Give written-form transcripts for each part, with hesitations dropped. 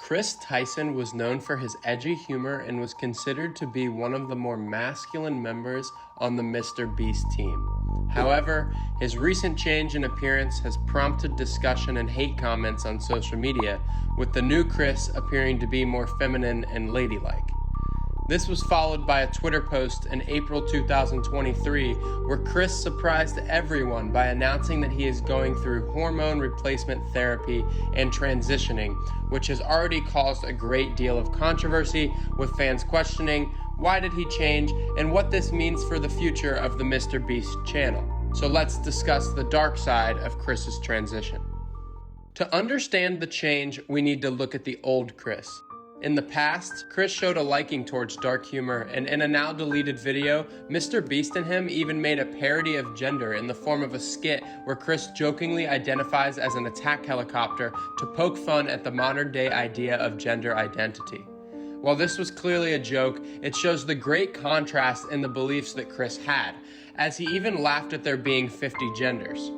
Chris Tyson was known for his edgy humor and was considered to be one of the more masculine members on the Mr. Beast team. However, his recent change in appearance has prompted discussion and hate comments on social media, with the new Chris appearing to be more feminine and ladylike. This was followed by a Twitter post in April 2023 where Chris surprised everyone by announcing that he is going through hormone replacement therapy and transitioning, which has already caused a great deal of controversy, with fans questioning why did he change and what this means for the future of the Mr. Beast channel. So let's discuss the dark side of Chris's transition. To understand the change, we need to look at the old Chris. In the past, Chris showed a liking towards dark humor, and in a now deleted video, Mr. Beast and him even made a parody of gender in the form of a skit where Chris jokingly identifies as an attack helicopter to poke fun at the modern day idea of gender identity. While this was clearly a joke, it shows the great contrast in the beliefs that Chris had, as he even laughed at there being 50 genders.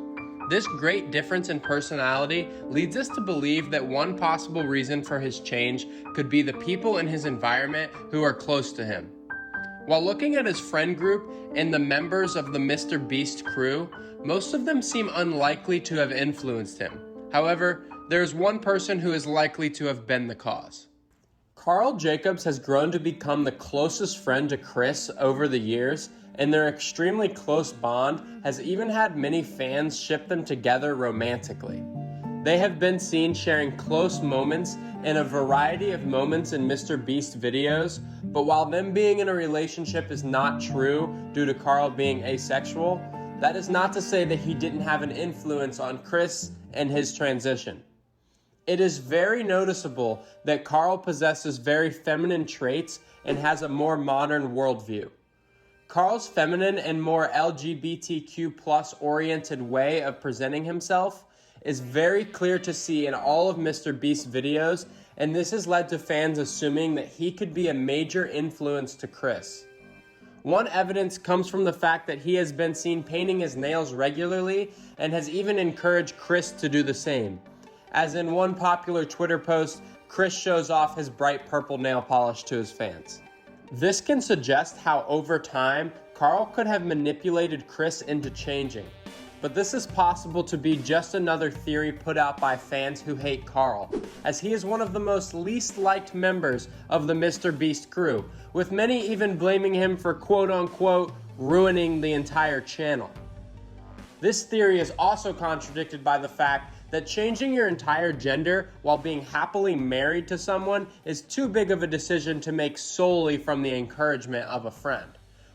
This great difference in personality leads us to believe that one possible reason for his change could be the people in his environment who are close to him. While looking at his friend group and the members of the Mr. Beast crew, most of them seem unlikely to have influenced him. However, there is one person who is likely to have been the cause. Karl Jacobs has grown to become the closest friend to Chris over the years, and their extremely close bond has even had many fans ship them together romantically. They have been seen sharing close moments in a variety of moments in Mr. Beast videos, but while them being in a relationship is not true due to Karl being asexual, that is not to say that he didn't have an influence on Chris and his transition. It is very noticeable that Karl possesses very feminine traits and has a more modern worldview. Karl's feminine and more LGBTQ+ oriented way of presenting himself is very clear to see in all of Mr. Beast's videos, and this has led to fans assuming that he could be a major influence to Chris. One evidence comes from the fact that he has been seen painting his nails regularly and has even encouraged Chris to do the same. As in one popular Twitter post, Chris shows off his bright purple nail polish to his fans. This can suggest how over time, Karl could have manipulated Chris into changing. But this is possible to be just another theory put out by fans who hate Karl, as he is one of the most least liked members of the Mr. Beast crew, with many even blaming him for quote-unquote ruining the entire channel. This theory is also contradicted by the fact that changing your entire gender while being happily married to someone is too big of a decision to make solely from the encouragement of a friend.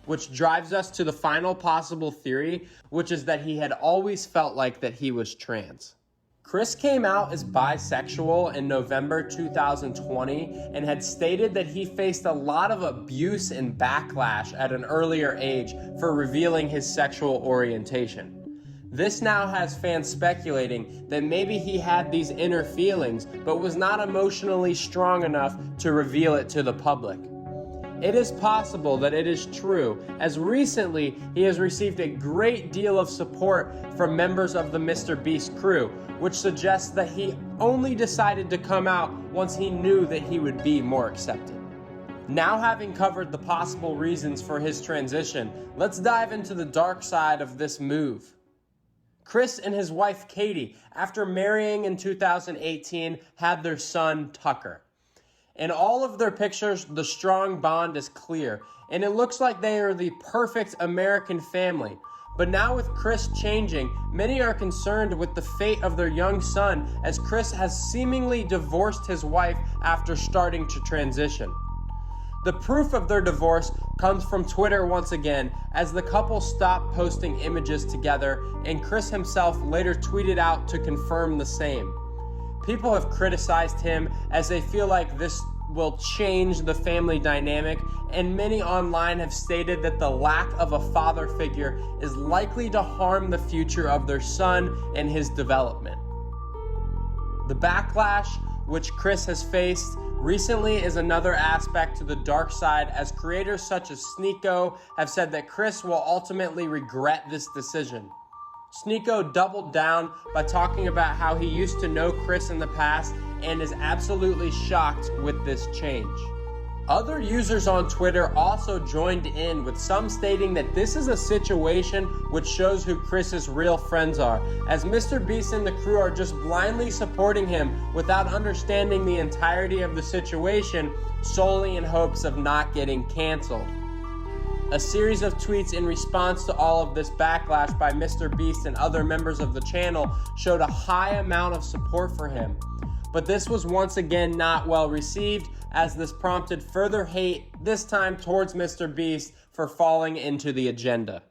Which drives us to the final possible theory, which is that he had always felt like that he was trans. Chris came out as bisexual in November 2020 and had stated that he faced a lot of abuse and backlash at an earlier age for revealing his sexual orientation. This now has fans speculating that maybe he had these inner feelings but was not emotionally strong enough to reveal it to the public. It is possible that it is true, as recently he has received a great deal of support from members of the Mr. Beast crew, which suggests that he only decided to come out once he knew that he would be more accepted. Now, having covered the possible reasons for his transition, let's dive into the dark side of this move. Chris and his wife Katie, after marrying in 2018, had their son Tucker. In all of their pictures, the strong bond is clear, and it looks like they are the perfect American family. But now with Chris changing, many are concerned with the fate of their young son, as Chris has seemingly divorced his wife after starting to transition. The proof of their divorce comes from Twitter once again, as the couple stopped posting images together, and Chris himself later tweeted out to confirm the same. People have criticized him as they feel like this will change the family dynamic, and many online have stated that the lack of a father figure is likely to harm the future of their son and his development. The backlash which Chris has faced recently is another aspect to the dark side, as creators such as Sneeko have said that Chris will ultimately regret this decision. Sneeko doubled down by talking about how he used to know Chris in the past and is absolutely shocked with this change. Other users on Twitter also joined in, with some stating that this is a situation which shows who Chris's real friends are, as Mr. Beast and the crew are just blindly supporting him without understanding the entirety of the situation, solely in hopes of not getting canceled. A series of tweets in response to all of this backlash by Mr. Beast and other members of the channel showed a high amount of support for him. But this was once again not well received, as this prompted further hate, this time towards Mr. Beast for falling into the agenda.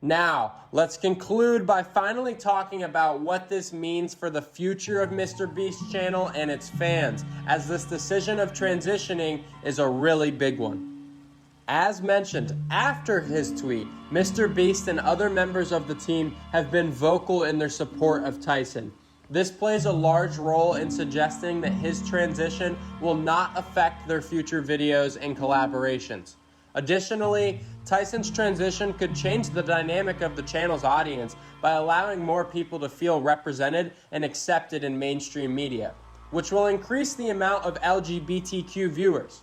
Now, let's conclude by finally talking about what this means for the future of Mr. Beast's channel and its fans, as this decision of transitioning is a really big one. As mentioned, after his tweet, Mr. Beast and other members of the team have been vocal in their support of Tyson. This plays a large role in suggesting that his transition will not affect their future videos and collaborations. Additionally, Tyson's transition could change the dynamic of the channel's audience by allowing more people to feel represented and accepted in mainstream media, which will increase the amount of LGBTQ viewers.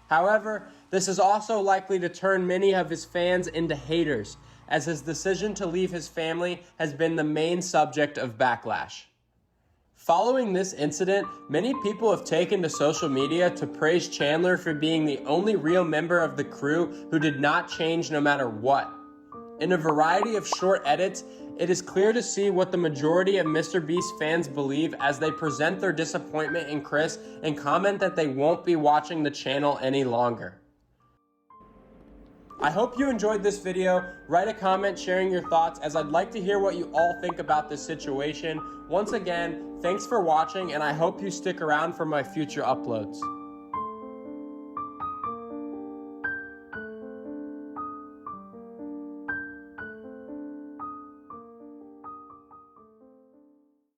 However, this is also likely to turn many of his fans into haters, as his decision to leave his family has been the main subject of backlash. Following this incident, many people have taken to social media to praise Chandler for being the only real member of the crew who did not change no matter what. In a variety of short edits, it is clear to see what the majority of Mr. Beast fans believe as they present their disappointment in Chris and comment that they won't be watching the channel any longer. I hope you enjoyed this video. Write a comment sharing your thoughts, as I'd like to hear what you all think about this situation. Once again, thanks for watching, and I hope you stick around for my future uploads.